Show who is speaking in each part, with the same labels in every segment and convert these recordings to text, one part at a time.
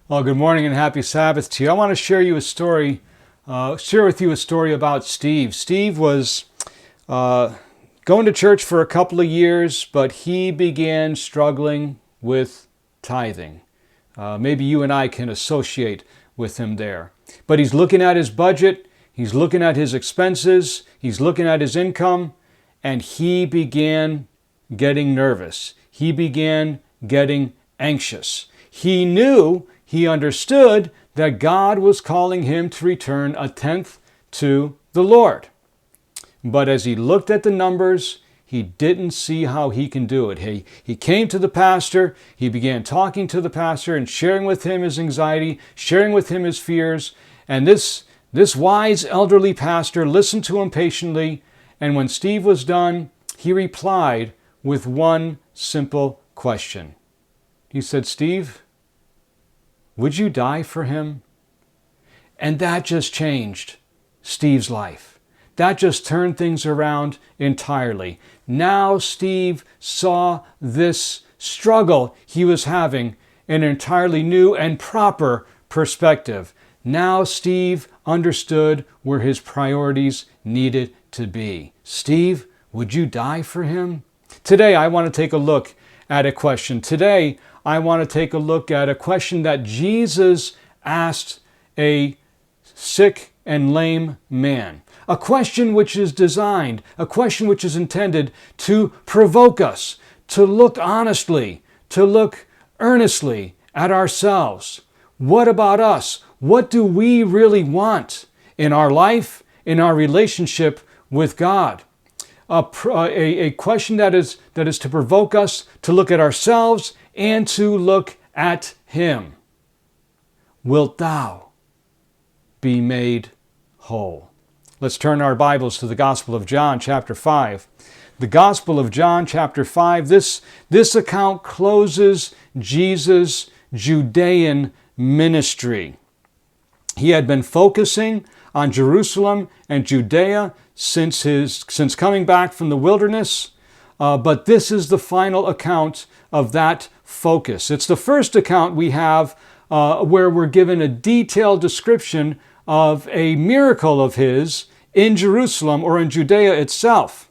Speaker 1: Well, good morning and happy Sabbath to you. I want to share with you a story about Steve. Steve was going to church for a couple of years, but he began struggling with tithing. Maybe you and I can associate with him there. But he's looking at his budget, he's looking at his expenses, he's looking at his income, and he began getting nervous. He began getting anxious. He understood that God was calling him to return a tenth to the Lord. But as he looked at the numbers, he didn't see how he can do it. He came to the pastor, he began talking to the pastor and sharing with him his anxiety, sharing with him his fears, and this wise elderly pastor listened to him patiently, and when Steve was done, he replied with one simple question. He said, "Steve, would you die for him?" And that just changed Steve's life. That just turned things around entirely. Now Steve saw this struggle he was having in an entirely new and proper perspective. Now Steve understood where his priorities needed to be. Steve, would you die for him? Today I want to take a look at a question. Today I want to take a look at a question that Jesus asked a sick and lame man. A question which is designed, a question which is intended to provoke us, to look honestly, to look earnestly at ourselves. What about us? What do we really want in our life, in our relationship with God? A question that is to provoke us to look at ourselves and to look at Him. Wilt thou be made whole? Let's turn our Bibles to the Gospel of John, chapter 5. The Gospel of John, chapter 5, this account closes Jesus' Judean ministry. He had been focusing on Jerusalem and Judea since coming back from the wilderness, but this is the final account of that focus. It's the first account we have where we're given a detailed description of a miracle of his in Jerusalem or in Judea itself.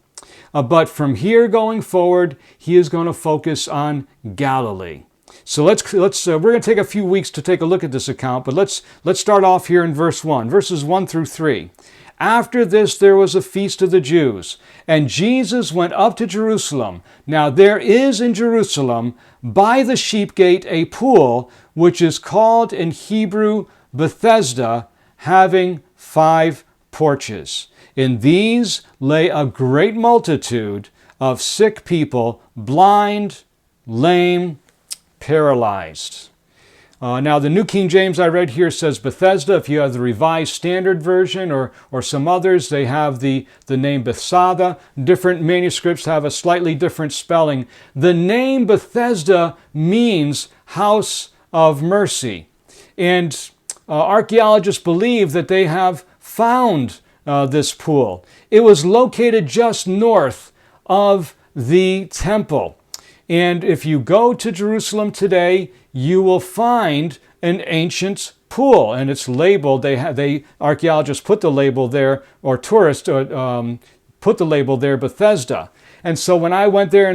Speaker 1: But from here going forward, he is going to focus on Galilee. So we're going to take a few weeks to take a look at this account, but let's start off here in verses 1 through 3. After this, there was a feast of the Jews, and Jesus went up to Jerusalem. Now there is in Jerusalem by the sheep gate a pool, which is called in Hebrew Bethesda, having 5 porches. In these lay a great multitude of sick people, blind, lame, paralyzed. Now, the New King James I read here says Bethesda. If you have the Revised Standard Version or some others, they have the name Bethsaida. Different manuscripts have a slightly different spelling. The name Bethesda means house of mercy. And archaeologists believe that they have found this pool. It was located just north of the temple. And if you go to Jerusalem today, you will find an ancient pool, and it's labeled. Archaeologists put the label there, or tourists put the label there, Bethesda. And so when I went there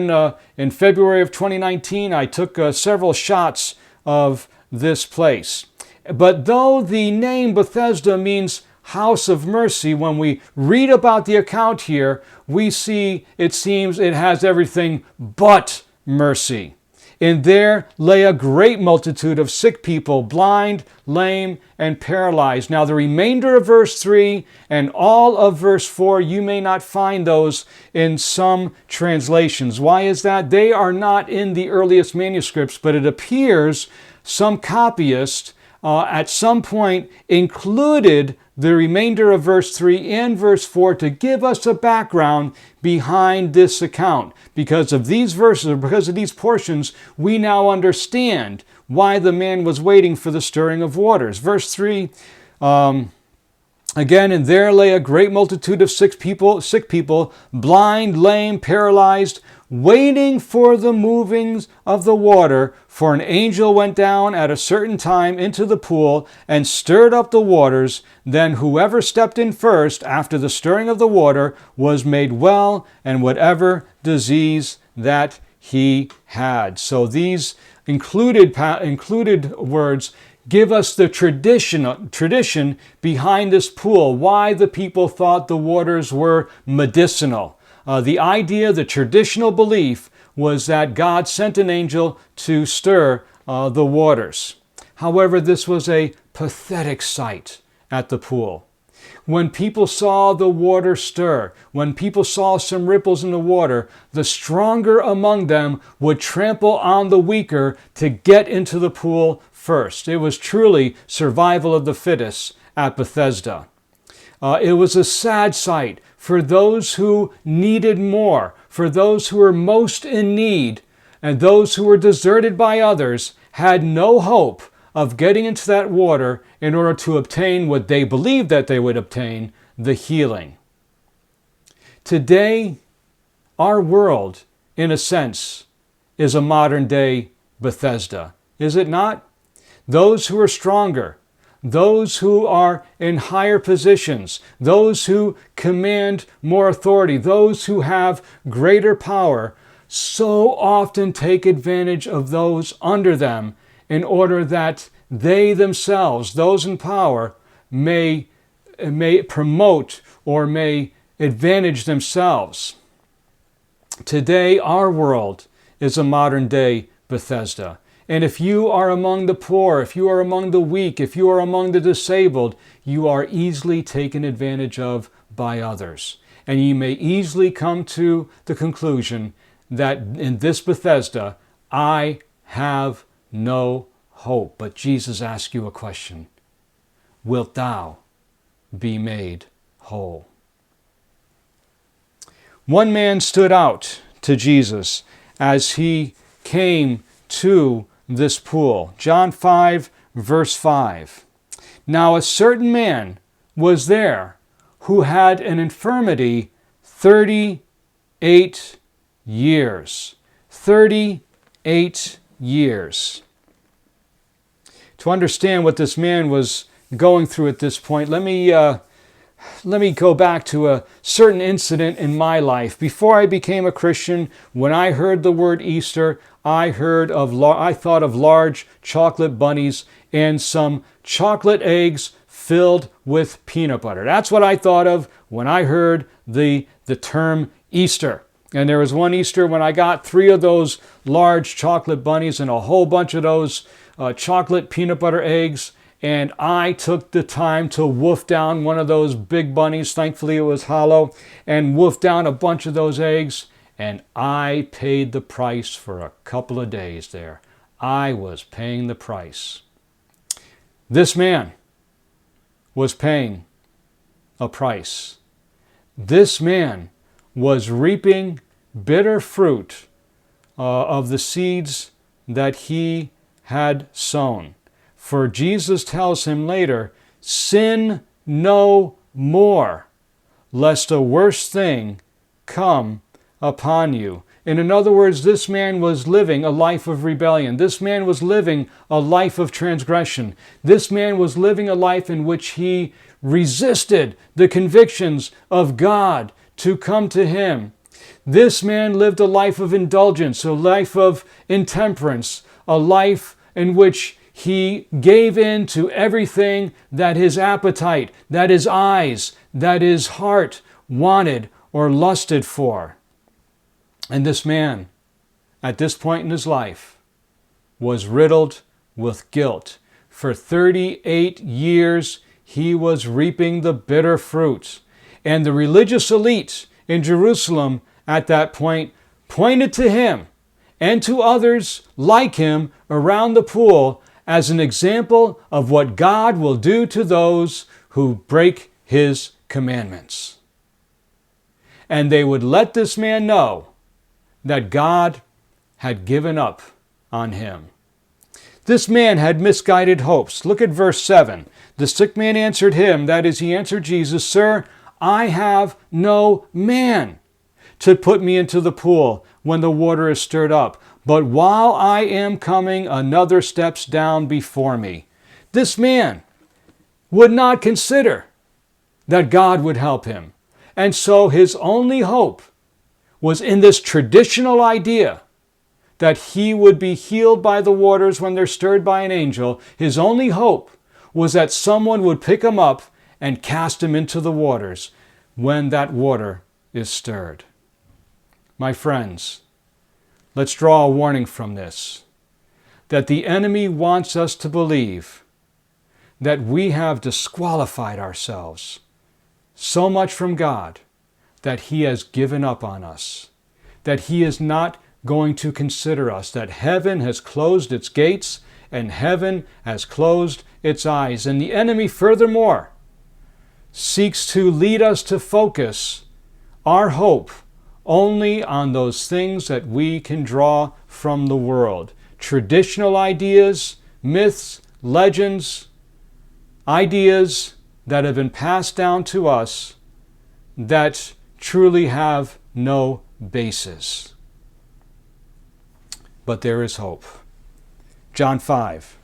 Speaker 1: in February of 2019, I took several shots of this place. But though the name Bethesda means house of mercy, when we read about the account here, we see it seems it has everything but mercy. And there lay a great multitude of sick people, blind, lame, and paralyzed. Now the remainder of verse 3 and all of verse 4, you may not find those in some translations. Why is that? They are not in the earliest manuscripts, but it appears some copyist at some point included the remainder of verse 3 and verse 4 to give us a background behind this account. Because of these verses, or because of these portions, we now understand why the man was waiting for the stirring of waters. Verse 3, Again, and there lay a great multitude of sick people, blind, lame, paralyzed, waiting for the movings of the water. For an angel went down at a certain time into the pool and stirred up the waters. Then whoever stepped in first after the stirring of the water was made well, and whatever disease that he had. So these included words give us the tradition behind this pool, why the people thought the waters were medicinal. The traditional belief was that God sent an angel to stir the waters. However, this was a pathetic sight at the pool. When people saw the water stir, when people saw some ripples in the water, the stronger among them would trample on the weaker to get into the pool first. It was truly survival of the fittest at Bethesda. It was a sad sight for those who needed more, for those who were most in need, and those who were deserted by others had no hope of getting into that water in order to obtain what they believed that they would obtain, the healing. Today, our world, in a sense, is a modern day Bethesda, is it not? Those who are stronger, those who are in higher positions, those who command more authority, those who have greater power, so often take advantage of those under them in order that they themselves, those in power, may promote or may advantage themselves. Today, our world is a modern day Bethesda. And if you are among the poor, if you are among the weak, if you are among the disabled, you are easily taken advantage of by others. And you may easily come to the conclusion that in this Bethesda, I have no hope. But Jesus asks you a question. Wilt thou be made whole? One man stood out to Jesus as he came to this pool. John 5, verse 5. Now a certain man was there who had an infirmity 38 years. 38 years. To understand what this man was going through at this point, let me go back to a certain incident in my life. Before I became a Christian, when I heard the word Easter, I thought of large chocolate bunnies and some chocolate eggs filled with peanut butter. That's what I thought of when I heard the term Easter. And there was one Easter when I got 3 of those large chocolate bunnies and a whole bunch of those chocolate peanut butter eggs, and I took the time to wolf down one of those big bunnies. Thankfully it was hollow, and wolf down a bunch of those eggs, and I paid the price for a couple of days there. I was paying the price. This man was paying a price. This man was reaping bitter fruit of the seeds that he had sown. For Jesus tells him later, sin no more, lest a worse thing come upon you. And in other words, this man was living a life of rebellion. This man was living a life of transgression. This man was living a life in which he resisted the convictions of God to come to him. This man lived a life of indulgence, a life of intemperance, a life in which he gave in to everything that his appetite, that his eyes, that his heart wanted or lusted for. And this man, at this point in his life, was riddled with guilt. For 38 years, he was reaping the bitter fruit. And the religious elite in Jerusalem at that point pointed to him and to others like him around the pool as an example of what God will do to those who break his commandments. And they would let this man know that God had given up on him. This man had misguided hopes. Look at verse 7. The sick man answered him, that is, he answered Jesus, Sir, I have no man to put me into the pool when the water is stirred up. But while I am coming, another steps down before me. This man would not consider that God would help him. And so his only hope was in this traditional idea that he would be healed by the waters when they're stirred by an angel. His only hope was that someone would pick him up and cast him into the waters when that water is stirred. My friends, let's draw a warning from this, that the enemy wants us to believe that we have disqualified ourselves so much from God that he has given up on us, that he is not going to consider us, that heaven has closed its gates and heaven has closed its eyes. And the enemy, furthermore, seeks to lead us to focus our hope only on those things that we can draw from the world. Traditional ideas, myths, legends, ideas that have been passed down to us that truly have no basis. But there is hope. John 5,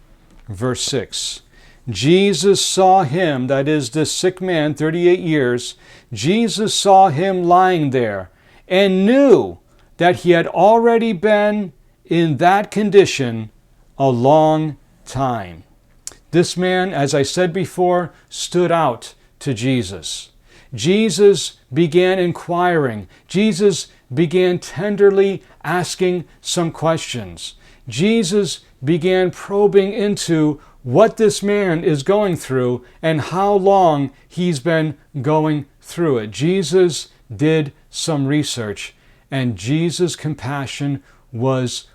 Speaker 1: verse 6. Jesus saw him, that is, this sick man, 38 years. Jesus saw him lying there and knew that he had already been in that condition a long time. This man, as I said before, stood out to Jesus. Jesus began inquiring. Jesus began tenderly asking some questions. Jesus began probing into what this man is going through and how long he's been going through it. Jesus did some research, and Jesus' compassion was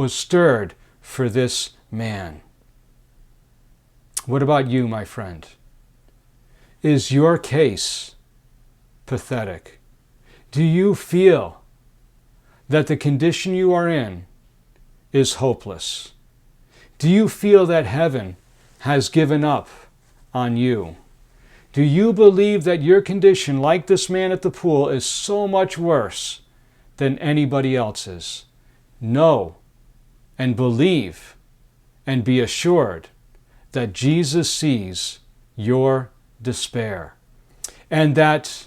Speaker 1: stirred for this man. What about you, my friend? Is your case pathetic? Do you feel that the condition you are in is hopeless? Do you feel that heaven has given up on you? Do you believe that your condition, like this man at the pool, is so much worse than anybody else's? Know and believe and be assured that Jesus sees your despair, and that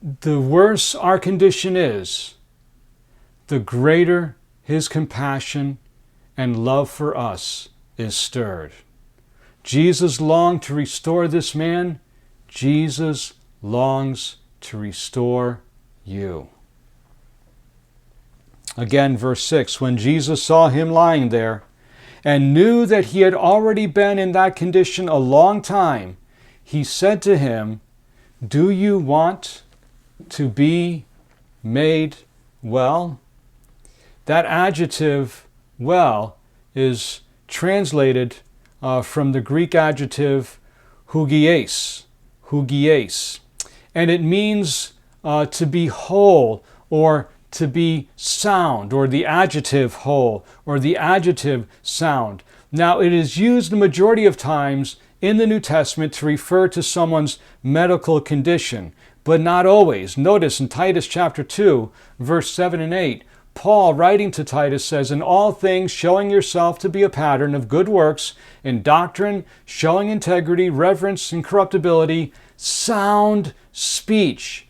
Speaker 1: the worse our condition is, the greater his compassion and love for us is stirred. Jesus longed to restore this man. Jesus longs to restore you. Again, verse 6, when Jesus saw him lying there and knew that he had already been in that condition a long time, he said to him, Do you want to be made well? That adjective, well, is translated from the Greek adjective hugies, and it means to be whole or to be sound, or the adjective whole or the adjective sound. Now, it is used the majority of times in the New Testament to refer to someone's medical condition, but not always. Notice in Titus chapter 2, verse 7 and 8, Paul, writing to Titus, says, In all things showing yourself to be a pattern of good works, in doctrine, showing integrity, reverence, incorruptibility, sound speech.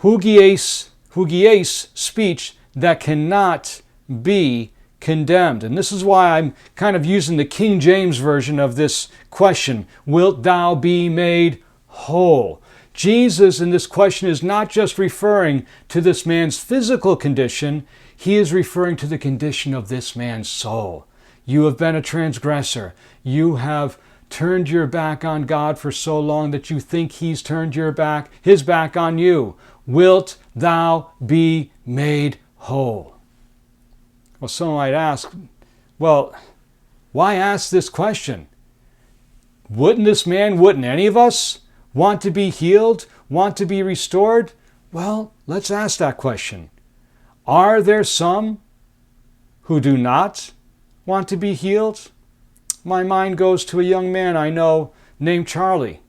Speaker 1: Hugies speech that cannot be condemned. And this is why I'm kind of using the King James version of this question. Wilt thou be made whole? Jesus in this question is not just referring to this man's physical condition, he is referring to the condition of this man's soul. You have been a transgressor. You have turned your back on God for so long that you think he's turned his back on you. Wilt thou be made whole? Well, someone might ask, well, why ask this question? Wouldn't any of us want to be healed, want to be restored? Well, let's ask that question. Are there some who do not want to be healed? My mind goes to a young man I know named Charlie,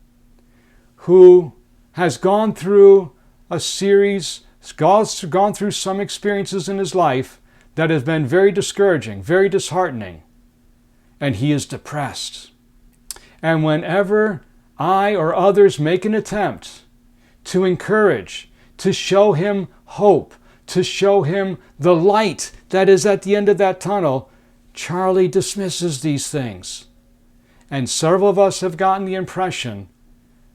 Speaker 1: who has gone through a series, gone through some experiences in his life that has been very discouraging, very disheartening, and he is depressed. And whenever I or others make an attempt to encourage, to show him hope, to show him the light that is at the end of that tunnel, Charlie dismisses these things. And several of us have gotten the impression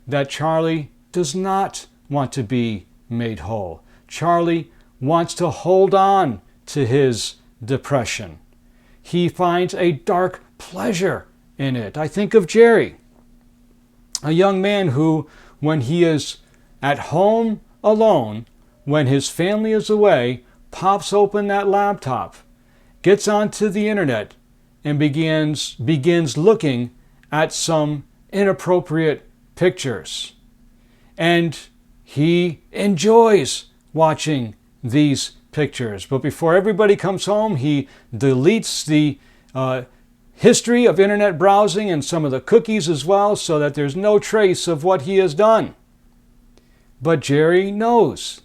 Speaker 1: that Charlie does not want to be made whole. Charlie wants to hold on to his depression. He finds a dark pleasure in it. I think of Jerry, a young man who, when he is at home alone, when his family is away, pops open that laptop, gets onto the internet, and begins looking at some inappropriate pictures. And he enjoys watching these pictures. But before everybody comes home, he deletes the history of internet browsing and some of the cookies as well, so that there's no trace of what he has done. But Jerry knows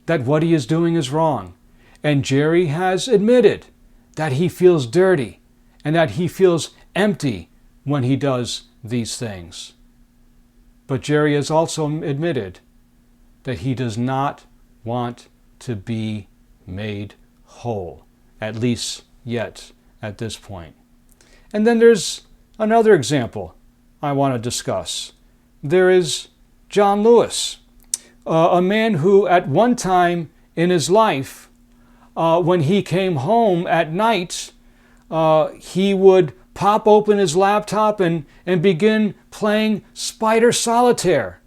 Speaker 1: that what he is doing is wrong. And Jerry has admitted that he feels dirty and that he feels empty when he does these things. But Jerry has also admitted that he does not want to be made whole, at least yet at this point. And then there's another example I want to discuss. There is John Lewis, a man who at one time in his life, when he came home at night, he would pop open his laptop and begin playing Spider Solitaire,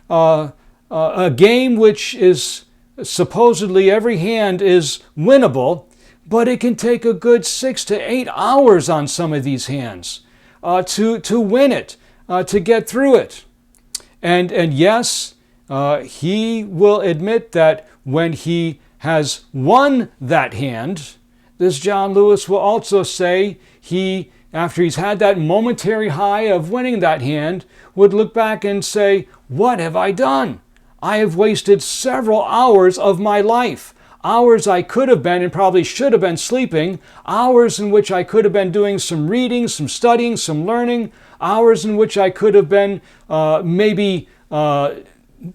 Speaker 1: a game which is supposedly every hand is winnable, but it can take a good 6 to 8 hours on some of these hands to win it, to get through it. And yes, he will admit that when he has won that hand, this John Lewis will also say he, after he's had that momentary high of winning that hand, would look back and say, "What have I done? I have wasted several hours of my life. Hours I could have been and probably should have been sleeping. Hours in which I could have been doing some reading, some studying, some learning. Hours in which I could have been maybe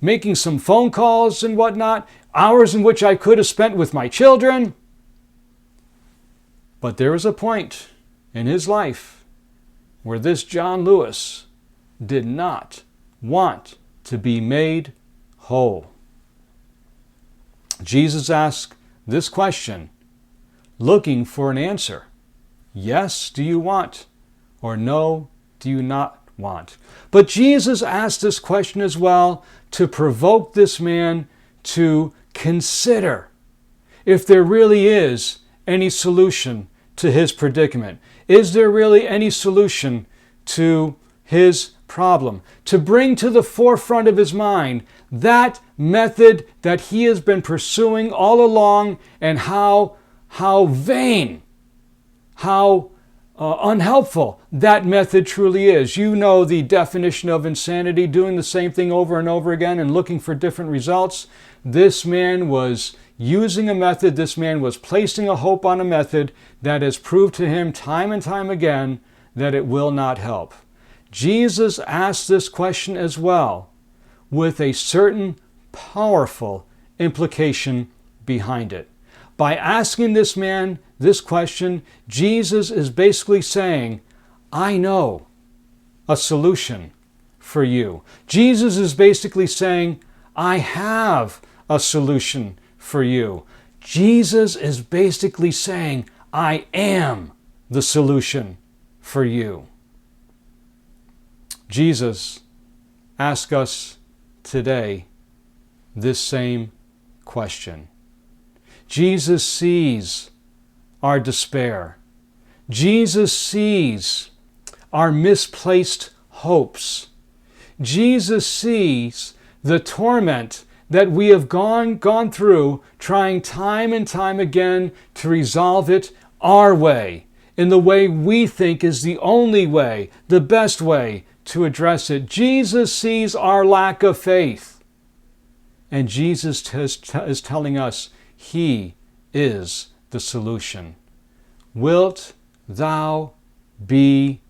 Speaker 1: making some phone calls and whatnot. Hours in which I could have spent with my children." But there was a point in his life where this John Lewis did not want to be made whole. Jesus asked this question, looking for an answer. Yes, do you want? Or no, do you not want? But Jesus asked this question as well to provoke this man to consider if there really is any solution to his predicament. Is there really any solution to his problem? To bring to the forefront of his mind that method that he has been pursuing all along, and how vain, how unhelpful that method truly is. You know the definition of insanity, doing the same thing over and over again and looking for different results. This man was using a method, this man was placing a hope on a method that has proved to him time and time again that it will not help. Jesus asked this question as well, with a certain powerful implication behind it. By asking this man this question, Jesus is basically saying, I know a solution for you. Jesus is basically saying, I have a solution for you. Jesus is basically saying, I am the solution for you. Jesus asks us today this same question. Jesus sees our despair. Jesus sees our misplaced hopes. Jesus sees the torment that we have gone through, trying time and time again to resolve it our way, in the way we think is the only way, the best way to address it. Jesus sees our lack of faith. And Jesus is telling us He is the solution. Wilt thou be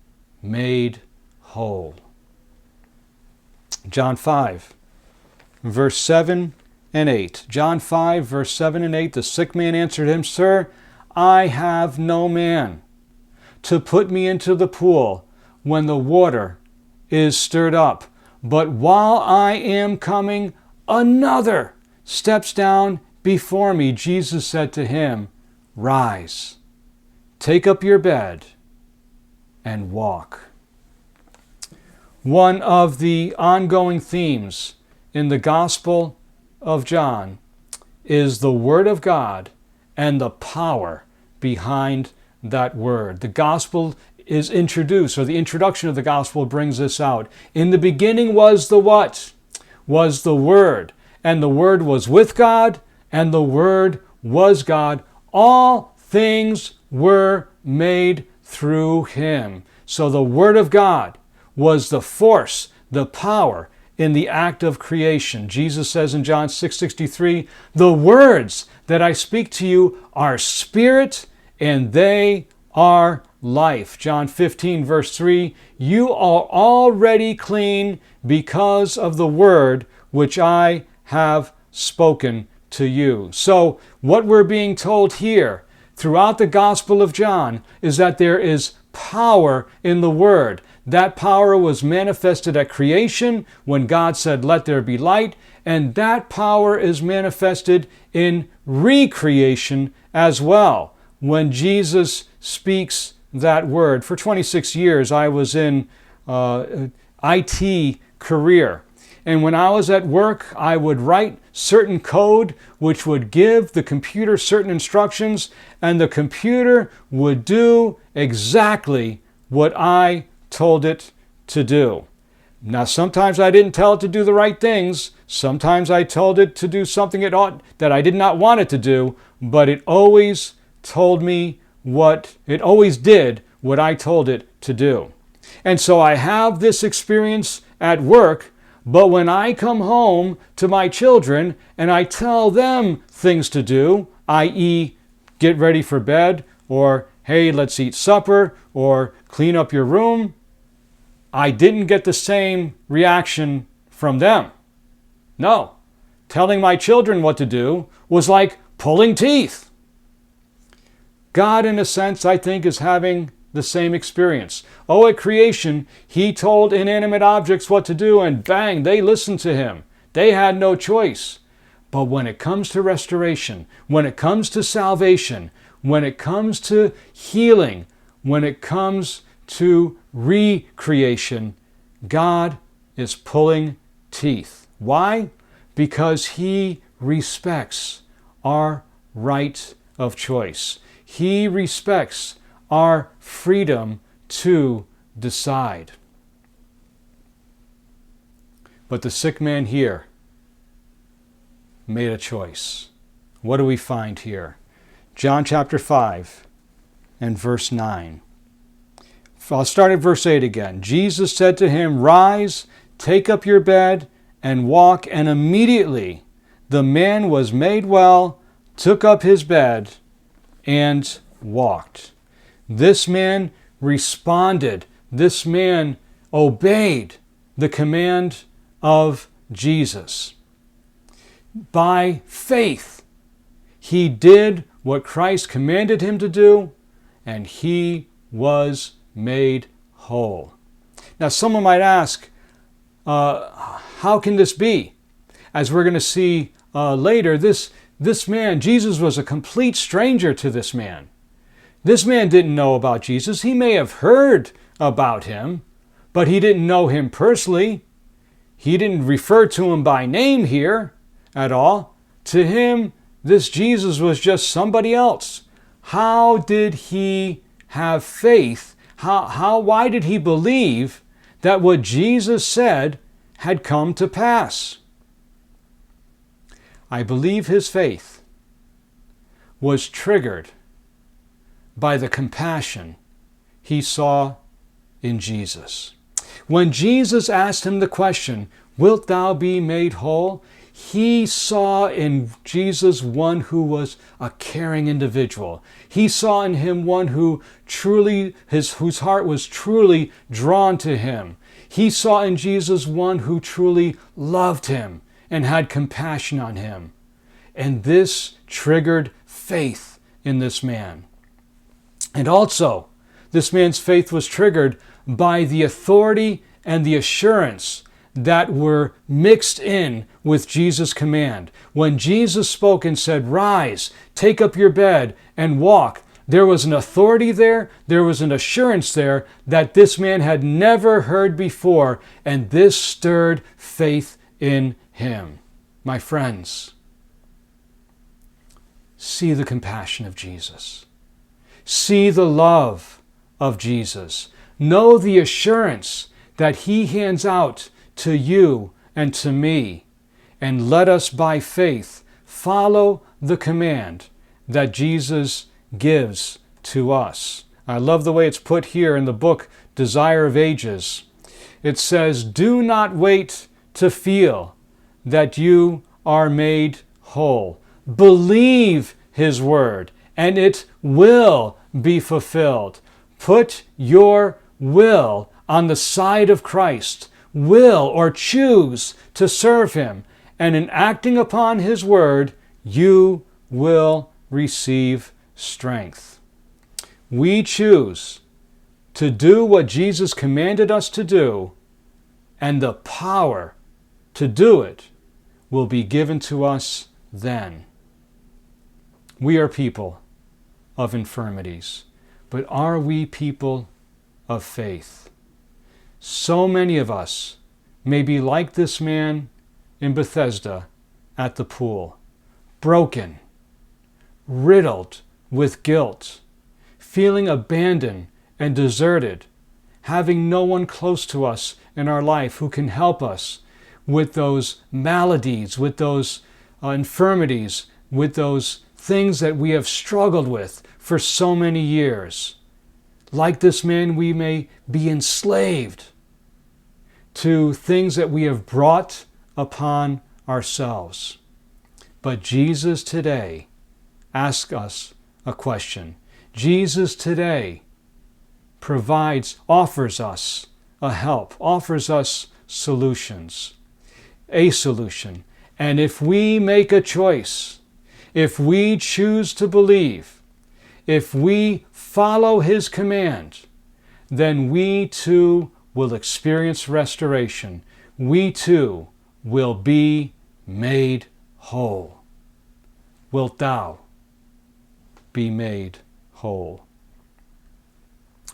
Speaker 1: made whole? John 5, verse 7 and 8. John 5, verse 7 and 8. The sick man answered him, Sir, I have no man to put me into the pool when the water is stirred up. But while I am coming, another steps down before me. Jesus said to him, Rise, take up your bed, and walk. One of the ongoing themes in the Gospel of John is the Word of God and the power behind that Word. The Gospel is introduced, or the introduction of the Gospel brings this out. In the beginning was the what? Was the Word. And the Word was with God, and the Word was God. All things were made through Him. So the Word of God was the force, the power in the act of creation. Jesus says in John 6:63, the words that I speak to you are spirit and they are life. John 15 verse 3, you are already clean because of the word which I have spoken to you. So what we're being told here throughout the Gospel of John is that there is power in the Word. That power was manifested at creation when God said, let there be light, and that power is manifested in recreation as well when Jesus speaks that word. For 26 years, I was in IT career. And when I was at work, I would write certain code which would give the computer certain instructions, and the computer would do exactly what I told it to do. Now, sometimes I didn't tell it to do the right things. Sometimes I told it to do something that I did not want it to do, but it always did what I told it to do. And so I have this experience at work, but when I come home to my children and I tell them things to do, i.e., get ready for bed, or hey, let's eat supper, or clean up your room, I didn't get the same reaction from them. No, telling my children what to do was like pulling teeth. God, in a sense, I think, is having the same experience. Oh, at creation, He told inanimate objects what to do, and bang, they listened to Him. They had no choice. But when it comes to restoration, when it comes to salvation, when it comes to healing, when it comes to recreation, God is pulling teeth. Why? Because He respects our right of choice. He respects our freedom to decide. But the sick man here made a choice. What do we find here? John chapter 5 and verse 9. I'll start at verse 8 again. Jesus said to him, Rise, take up your bed, and walk. And immediately the man was made well, took up his bed, and walked. This man responded. This man obeyed the command of Jesus. By faith, he did what Christ commanded him to do, and he was made whole. Now, someone might ask, how can this be? As we're going to see later, this man, Jesus, was a complete stranger to this man. This man didn't know about Jesus. He may have heard about him, but he didn't know him personally. He didn't refer to him by name here at all. To him, this Jesus was just somebody else. How did he have faith? Why did he believe that what Jesus said had come to pass? I believe his faith was triggered by the compassion he saw in Jesus. When Jesus asked him the question, "Wilt thou be made whole?" he saw in Jesus one who was a caring individual. He saw in him one who whose heart was truly drawn to him. He saw in Jesus one who truly loved him and had compassion on him. And this triggered faith in this man. And also, this man's faith was triggered by the authority and the assurance that were mixed in with Jesus' command. When Jesus spoke and said, "Rise, take up your bed and walk," there was an authority there was an assurance there that this man had never heard before, and this stirred faith in him. My friends, see the compassion of Jesus. See the love of Jesus. Know the assurance that he hands out to you and to me. And let us by faith follow the command that Jesus gives to us. I love the way it's put here in the book Desire of Ages. It says, "Do not wait to feel that you are made whole. Believe his word, and it will be fulfilled." Put your will on the side of Christ. Will or choose to serve him. And in acting upon his word, you will receive strength. We choose to do what Jesus commanded us to do, and the power to do it will be given to us then. We are people of infirmities, but are we people of faith? So many of us may be like this man in Bethesda at the pool, broken, riddled with guilt, feeling abandoned and deserted, having no one close to us in our life who can help us with those maladies, with those infirmities, with those things that we have struggled with for so many years. Like this man, we may be enslaved to things that we have brought upon ourselves. But Jesus today asks us a question. Jesus today offers us a help, offers us solutions, a solution. And if we make a choice, if we choose to believe, if we follow his command, then we too will experience restoration. We too will be made whole. Wilt thou be made whole?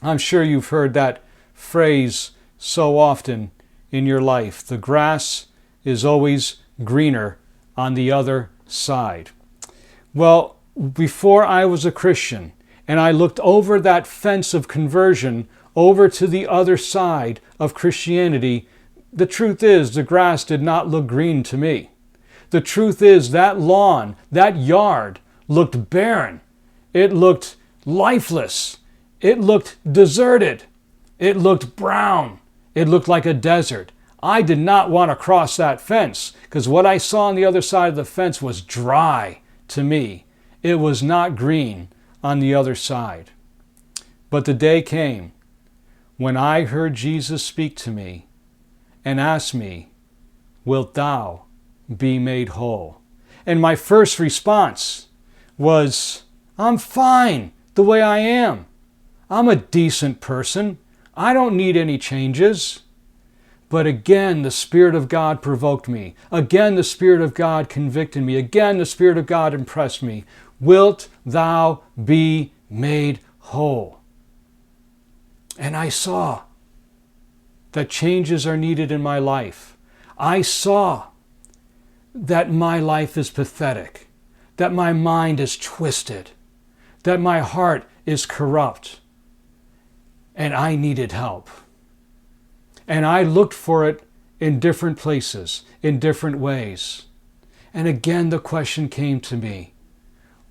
Speaker 1: I'm sure you've heard that phrase so often in your life. The grass is always greener on the other side. Well, before I was a Christian and I looked over that fence of conversion over to the other side of Christianity, the truth is the grass did not look green to me. The truth is that lawn, that yard looked barren. It looked lifeless. It looked deserted. It looked brown. It looked like a desert. I did not want to cross that fence because what I saw on the other side of the fence was dry to me. It was not green on the other side. But the day came when I heard Jesus speak to me and ask me, "Wilt thou be made whole?" And my first response was, "I'm fine the way I am. I'm a decent person. I don't need any changes." But again, the Spirit of God provoked me. Again, the Spirit of God convicted me. Again, the Spirit of God impressed me. "Wilt thou be made whole?" And I saw that changes are needed in my life. I saw that my life is pathetic, that my mind is twisted, that my heart is corrupt, and I needed help. And I looked for it in different places, in different ways. And again the question came to me,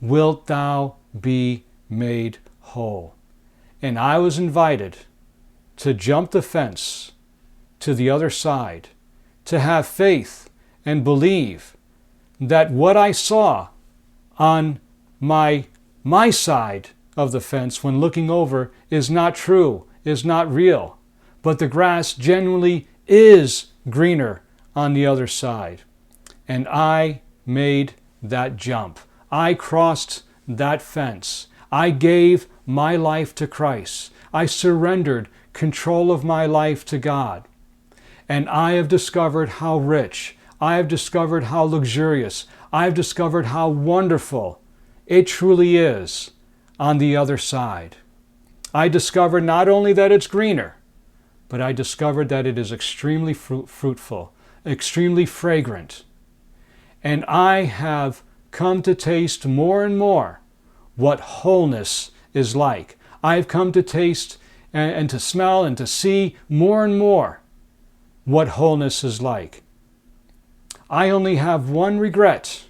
Speaker 1: "Wilt thou be made whole. And I was invited to jump the fence to the other side, to have faith and believe that what I saw on my side of the fence when looking over is not true, is not real, but the grass genuinely is greener on the other side. And I made that jump. I crossed that fence. I gave my life to Christ. I surrendered control of my life to God. And I have discovered how rich, I have discovered how luxurious, I have discovered how wonderful it truly is on the other side. I discovered not only that it's greener, but I discovered that it is extremely fruitful, extremely fragrant. And I have come to taste more and more what wholeness is like. I have come to taste and to smell and to see more and more what wholeness is like. I only have one regret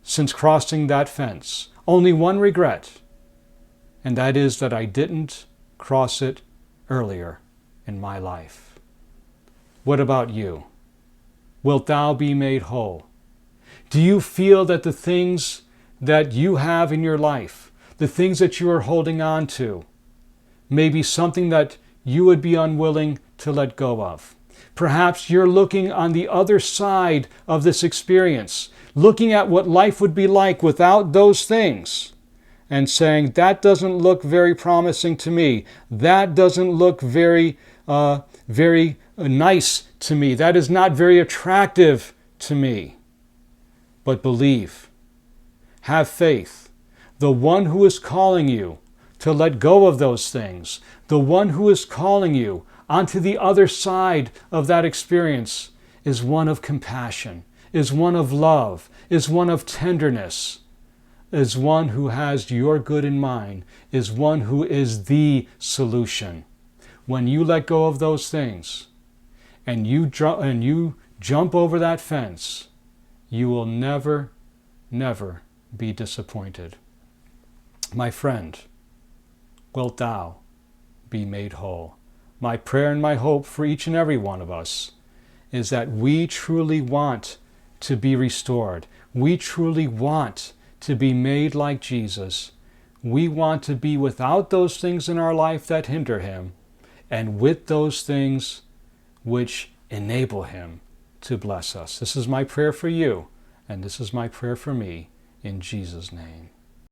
Speaker 1: since crossing that fence. Only one regret. And that is that I didn't cross it earlier in my life. What about you? Wilt thou be made whole? Do you feel that the things that you have in your life, the things that you are holding on to, may be something that you would be unwilling to let go of? Perhaps you're looking on the other side of this experience, looking at what life would be like without those things, and saying, that doesn't look very promising to me. That doesn't look very nice to me. That is not very attractive to me. But believe, have faith. The one who is calling you to let go of those things, the one who is calling you onto the other side of that experience, is one of compassion, is one of love, is one of tenderness, is one who has your good in mind, is one who is the solution. When you let go of those things and you jump over that fence, you will never, never be disappointed. My friend, wilt thou be made whole? My prayer and my hope for each and every one of us is that we truly want to be restored. We truly want to be made like Jesus. We want to be without those things in our life that hinder him, and with those things which enable him to bless us. This is my prayer for you, and this is my prayer for me, in Jesus' name.